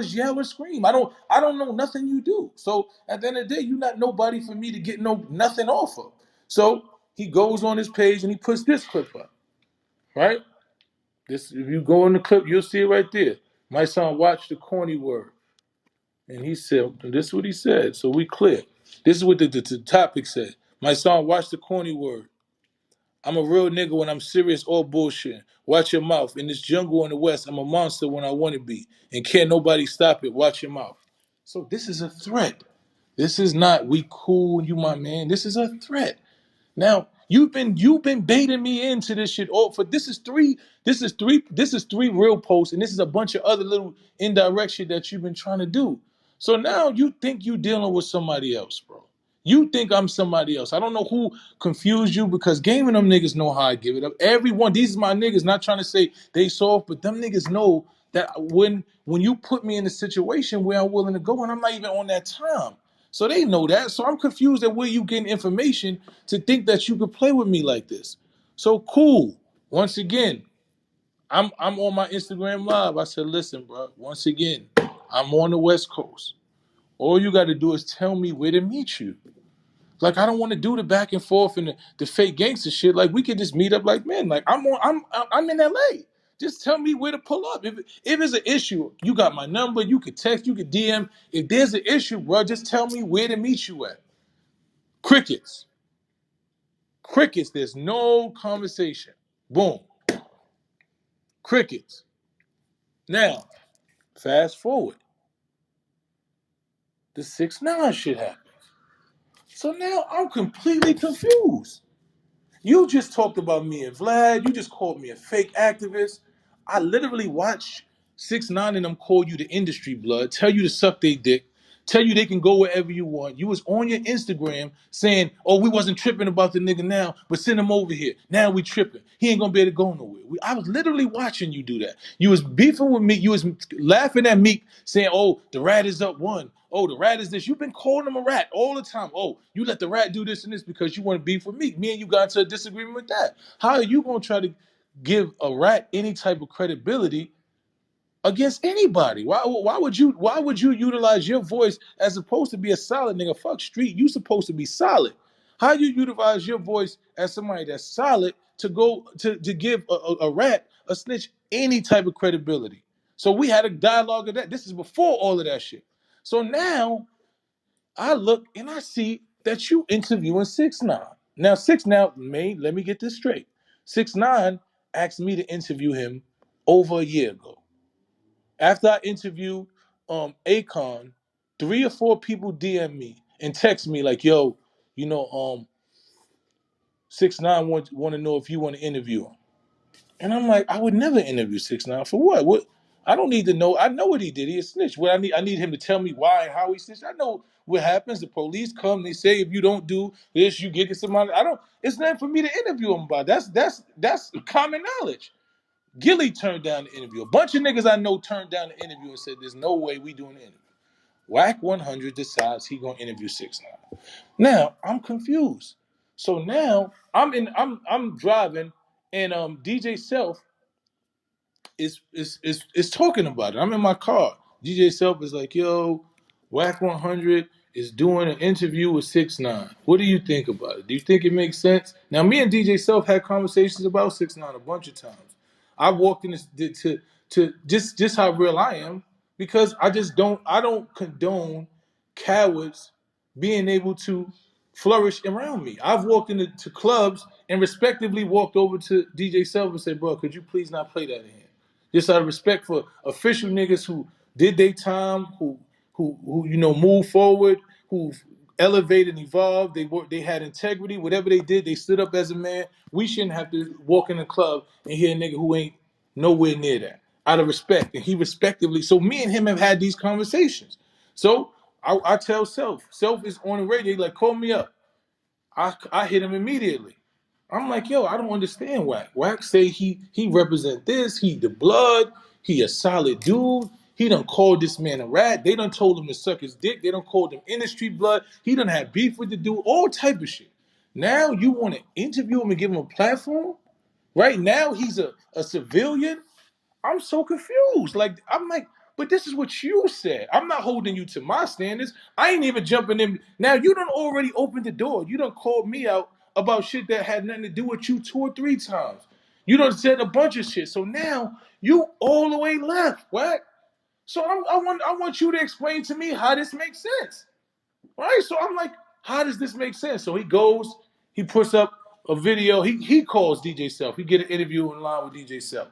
is yell or scream. I don't know nothing you do. So at the end of the day, you're not nobody for me to get nothing off of. So he goes on his page and he puts this clip up, right? This, if you go in the clip, you'll see it right there. My son watched the corny word. And he said, this is what he said. So we clear. This is what the topic said. My son watched the corny word. I'm a real nigga when I'm serious or bullshit. Watch your mouth. In this jungle in the West, I'm a monster when I want to be. And can't nobody stop it. Watch your mouth. So this is a threat. This is not we cool, you my man. This is a threat. Now you've been baiting me into this shit. Oh, for this is three real posts, and this is a bunch of other little indirect shit that you've been trying to do. So now you think you dealing with somebody else, bro. You think I'm somebody else. I don't know who confused you because Game and them niggas know how I give it up. Everyone, these is my niggas, not trying to say they soft, but them niggas know that when you put me in a situation where I'm willing to go and I'm not even on that time. So they know that. So I'm confused at where you getting information to think that you could play with me like this. So cool. Once again, I'm on my Instagram live. I said, listen, bro, once again, I'm on the West Coast. All you got to do is tell me where to meet you. Like I don't want to do the back and forth and the fake gangster shit. Like we could just meet up like men. Like I'm in LA. Just tell me where to pull up. If it's an issue, you got my number. You could text. You could DM. If there's an issue, bro, just tell me where to meet you at. Crickets. Crickets. There's no conversation. Boom. Crickets. Now, fast forward. The 6ix9ine shit happened. So now I'm completely confused. You just talked about me and Vlad. You just called me a fake activist. I literally watched 6ix9ine and them call you the industry blood, tell you to suck their dick, tell you they can go wherever you want. You was on your Instagram saying, oh, we wasn't tripping about the nigga now, but send him over here. Now we tripping. He ain't gonna be able to go nowhere. I was literally watching you do that. You was beefing with me. You was laughing at me saying, oh, the rat is up one. Oh, the rat is this. You've been calling him a rat all the time. Oh, you let the rat do this and this because you want to beef with me. Me and you got into a disagreement with that. How are you going to try to give a rat any type of credibility against anybody? Why would you utilize your voice as opposed to be a solid nigga? Fuck street. You supposed to be solid. How you utilize your voice as somebody that's solid to go to give a rat, a snitch, any type of credibility? So we had a dialogue of that. This is before all of that shit. So now I look and I see that you interviewing 6ix9ine. Now 6ix9ine, let me get this straight. 6ix9ine asked me to interview him over a year ago. After I interviewed Akon, 3 or 4 people DM me and text me like, "Yo, you know, 6ix9ine want to know if you want to interview him." And I'm like, I would never interview 6ix9ine for what? What? I don't need to know. I know what he did. He a snitch. What I need him to tell me why and how he snitched. I know what happens. The police come. They say if you don't do this, you get somebody. I don't. It's nothing for me to interview him about. That's common knowledge. Gilly turned down the interview. A bunch of niggas I know turned down the interview and said, "There's no way we doing the interview." WACK 100 decides he gonna interview 6ix9ine. Now I'm confused. So now I'm driving and DJ Self is talking about it. I'm in my car. DJ Self is like, yo, WACK 100 is doing an interview with 6ix9ine. What do you think about it? Do you think it makes sense? Now, me and DJ Self had conversations about 6ix9ine a bunch of times. I walked in this to just how real I am because I don't condone cowards being able to flourish around me. I've walked into clubs and respectively walked over to DJ Self and said, bro, could you please not play that in here? Just out of respect for official niggas who did their time, who moved forward, who elevated and evolved. They had integrity. Whatever they did, they stood up as a man. We shouldn't have to walk in the club and hear a nigga who ain't nowhere near that. Out of respect, and he respectively. So me and him have had these conversations. So I tell Self is on the radio. Like, call me up. I hit him immediately. I'm like, yo, I don't understand WACK. WACK say he represent this, he the blood, he a solid dude. He done called this man a rat. They done told him to suck his dick. They done called him industry blood. He done had beef with the dude, all type of shit. Now you want to interview him and give him a platform? Right now he's a civilian. I'm so confused. Like, I'm like, But this is what you said. I'm not holding you to my standards. I ain't even jumping in. Now you done already opened the door. You done called me out about shit that had nothing to do with you 2 or 3 times. You done said a bunch of shit. So now you all the way left, what? So I want you to explain to me how this makes sense. Right? So I'm like, how does this make sense? So he goes, he puts up a video. He calls DJ Self. He get an interview in line with DJ Self.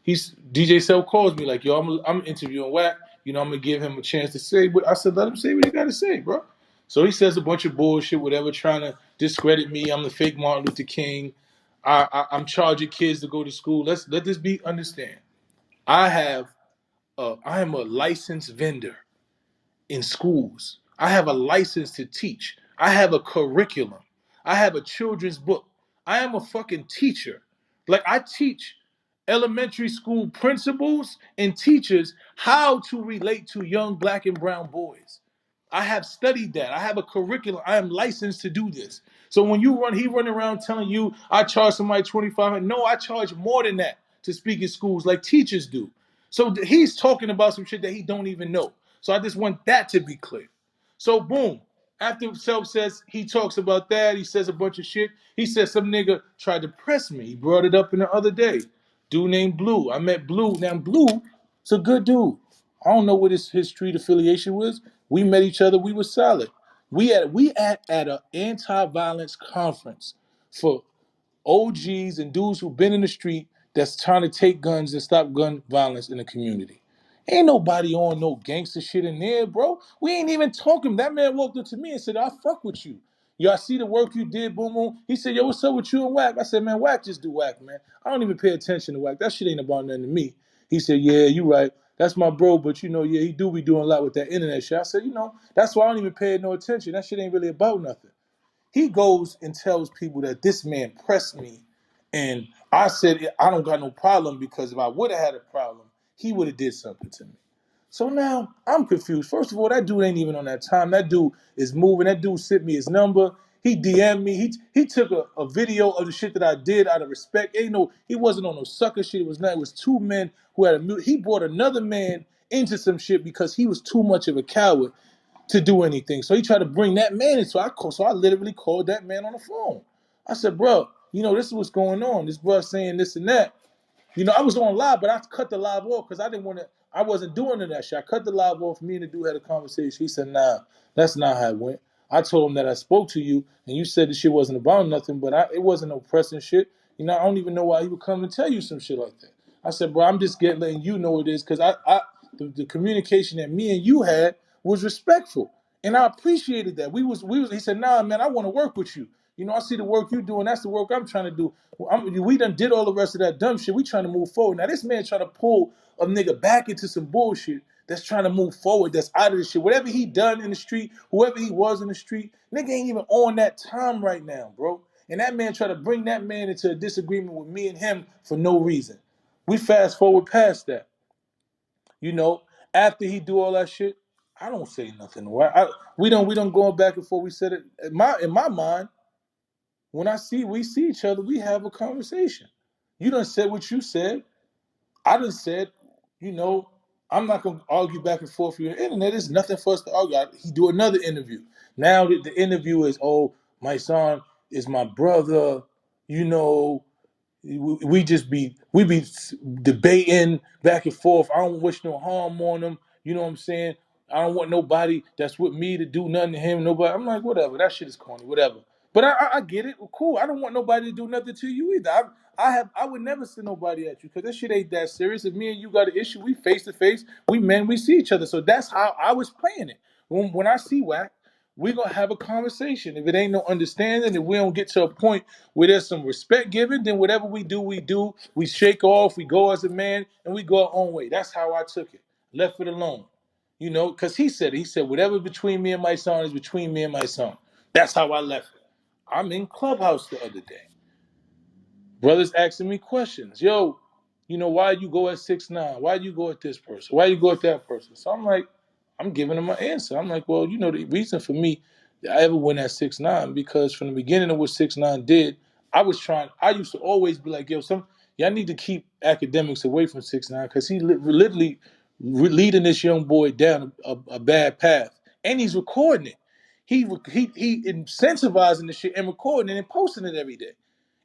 DJ Self calls me like, yo, I'm interviewing WACK. You know, I'm gonna give him a chance to say. But I said, let him say what he got to say, bro. So he says a bunch of bullshit, whatever, trying to discredit me. I'm the fake Martin Luther King. I'm charging kids to go to school. Let this be understand. I am a licensed vendor in schools. I have a license to teach. I have a curriculum. I have a children's book. I am a fucking teacher. Like I teach elementary school principals and teachers how to relate to young black and brown boys. I have studied that. I have a curriculum. I am licensed to do this. So when he run around telling you I charge somebody 25. No, I charge more than that to speak in schools like teachers do. So he's talking about some shit that he don't even know. So I just want that to be clear. So boom. After Self says he talks about that, he says a bunch of shit. He says some nigga tried to press me. He brought it up in the other day. Dude named Blue. I met Blue. Now Blue is a good dude. I don't know what his street affiliation was. We met each other. We were solid. We at an anti-violence conference for OGs and dudes who've been in the street that's trying to take guns and stop gun violence in the community. Ain't nobody on no gangster shit in there, bro. We ain't even talking. That man walked up to me and said, I fuck with you. Yo, I see the work you did, boom, boom. He said, yo, what's up with you and WACK? I said, man, WACK just do WACK, man. I don't even pay attention to WACK. That shit ain't about nothing to me. He said, yeah, you right. That's my bro, but you know, yeah, he do be doing a lot with that internet shit. I said, you know, that's why I don't even pay no attention. That shit ain't really about nothing. He goes and tells people that this man pressed me. And I said, I don't got no problem because if I would have had a problem, he would have did something to me. So now I'm confused. First of all, that dude ain't even on that time. That dude is moving. That dude sent me his number. He DM'd me. He took a video of the shit that I did out of respect. Ain't no, he wasn't on no sucker shit. It was not. It was two men who had a mute. He brought another man into some shit because he was too much of a coward to do anything. So he tried to bring that man in. So I literally called that man on the phone. I said, bro, you know, this is what's going on. This bro saying this and that. You know, I was on live, but I cut the live off because I didn't want to. I wasn't doing that shit. I cut the live off. Me and the dude had a conversation. He said, "Nah, that's not how it went." I told him that I spoke to you, and you said the shit wasn't about nothing, but it wasn't no pressing shit. You know, I don't even know why he would come and tell you some shit like that. I said, "Bro, I'm just letting you know it is because the communication that me and you had was respectful, and I appreciated that. We was. He said, "Nah, man, I want to work with you. You know, I see the work you doing. That's the work I'm trying to do. We done did all the rest of that dumb shit. We trying to move forward. Now this man trying to pull a nigga back into some bullshit that's trying to move forward, that's out of the shit. Whatever he done in the street, whoever he was in the street, nigga ain't even on that time right now, bro. And that man try to bring that man into a disagreement with me and him for no reason. We fast forward past that. You know, after he do all that shit, I don't say nothing. We don't going back and forth. We said it in my mind. When we see each other, we have a conversation. You done said what you said. I done said, you know, I'm not gonna argue back and forth with the internet. There's nothing for us to argue. He do another interview. Now the interview is, oh, Mysonne is my brother. You know, we be debating back and forth. I don't wish no harm on him. You know what I'm saying? I don't want nobody that's with me to do nothing to him. Nobody. I'm like, whatever. That shit is corny. Whatever. But I get it. Well, cool. I don't want nobody to do nothing to you either. I would never send nobody at you because this shit ain't that serious. If me and you got an issue, we face to face. We see each other. So that's how I was playing it. When I see WACK, we're gonna have a conversation. If it ain't no understanding, if we don't get to a point where there's some respect given, then whatever we do, we do. We shake off, we go as a man, and we go our own way. That's how I took it. Left it alone. You know, because he said, whatever between me and my son is between me and my son. That's how I left it. I'm in Clubhouse the other day. Brothers asking me questions. Yo, you know, why you go at 6'9"? Why you go at this person? Why you go at that person? So I'm like, I'm giving them an answer. I'm like, well, you know, the reason for me that I ever went at 6'9" because from the beginning of what 6'9" did, I used to always be like, yo, y'all need to keep academics away from 6'9" because he literally leading this young boy down a bad path, and he's recording it. He incentivizing the shit and recording it and posting it every day.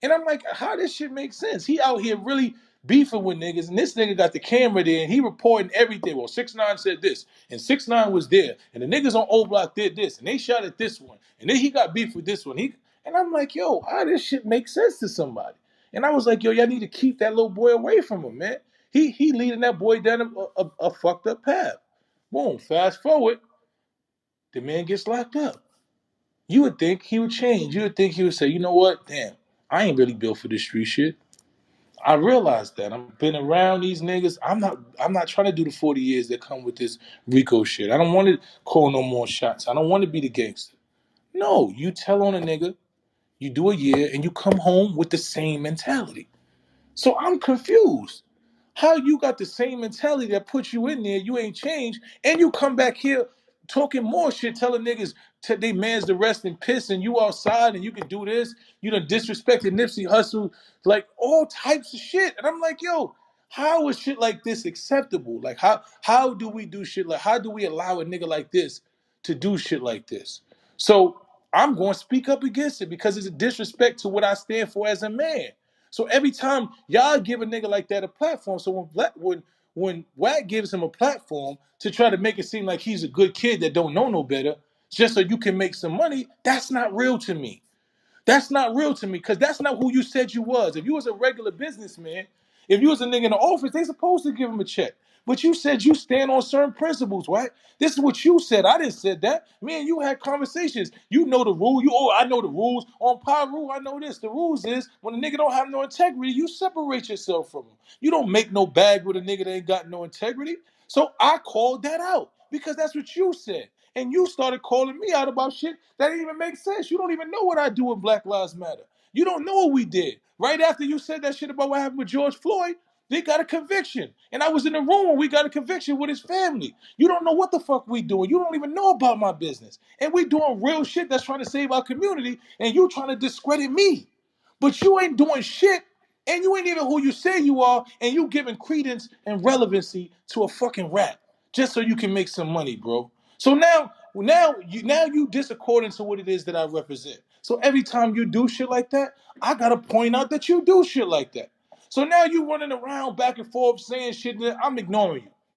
And I'm like, how this shit make sense? He out here really beefing with niggas, and this nigga got the camera there, and he reporting everything. Well, 6ix9ine said this, and 6ix9ine was there, and the niggas on O Block did this, and they shot at this one, and then he got beef with this one. And I'm like, yo, how this shit make sense to somebody? And I was like, yo, y'all need to keep that little boy away from him, man. He leading that boy down a fucked up path. Boom. Fast forward, the man gets locked up. You would think he would change. You would think he would say, you know what? Damn, I ain't really built for this street shit. I realized that. I've been around these niggas. I'm not trying to do the 40 years that come with this Rico shit. I don't want to call no more shots. I don't want to be the gangster. No, you tell on a nigga, you do a year, and you come home with the same mentality. So I'm confused. How you got the same mentality that put you in there, you ain't changed, and you come back here talking more shit, telling niggas they man's the rest and piss, and you outside and you can do this. You done disrespected Nipsey Hussle, like all types of shit. And I'm like, yo, how is shit like this acceptable? Like how do we do shit like how do we allow a nigga like this to do shit like this? So I'm going to speak up against it because it's a disrespect to what I stand for as a man. So every time y'all give a nigga like that a platform, so when WACK gives him a platform to try to make it seem like he's a good kid that don't know no better, just so you can make some money, that's not real to me. That's not real to me because that's not who you said you was. If you was a regular businessman, if you was a nigga in the office, they supposed to give him a check. But you said you stand on certain principles, right? This is what you said. I didn't say that. Me and you had conversations. You know the rule. I know the rules. On Power Rule, I know this. The rules is when a nigga don't have no integrity, you separate yourself from him. You don't make no bag with a nigga that ain't got no integrity. So I called that out because that's what you said. And you started calling me out about shit that didn't even make sense. You don't even know what I do in Black Lives Matter. You don't know what we did. Right after you said that shit about what happened with George Floyd, they got a conviction. And I was in the room when we got a conviction with his family. You don't know what the fuck we doing. You don't even know about my business. And we doing real shit that's trying to save our community, and you trying to discredit me. But you ain't doing shit, and you ain't even who you say you are, and you giving credence and relevancy to a fucking rap just so you can make some money, bro. So now you disaccording to what it is that I represent. So every time you do shit like that, I gotta point out that you do shit like that. So now you running around back and forth saying shit that I'm ignoring you.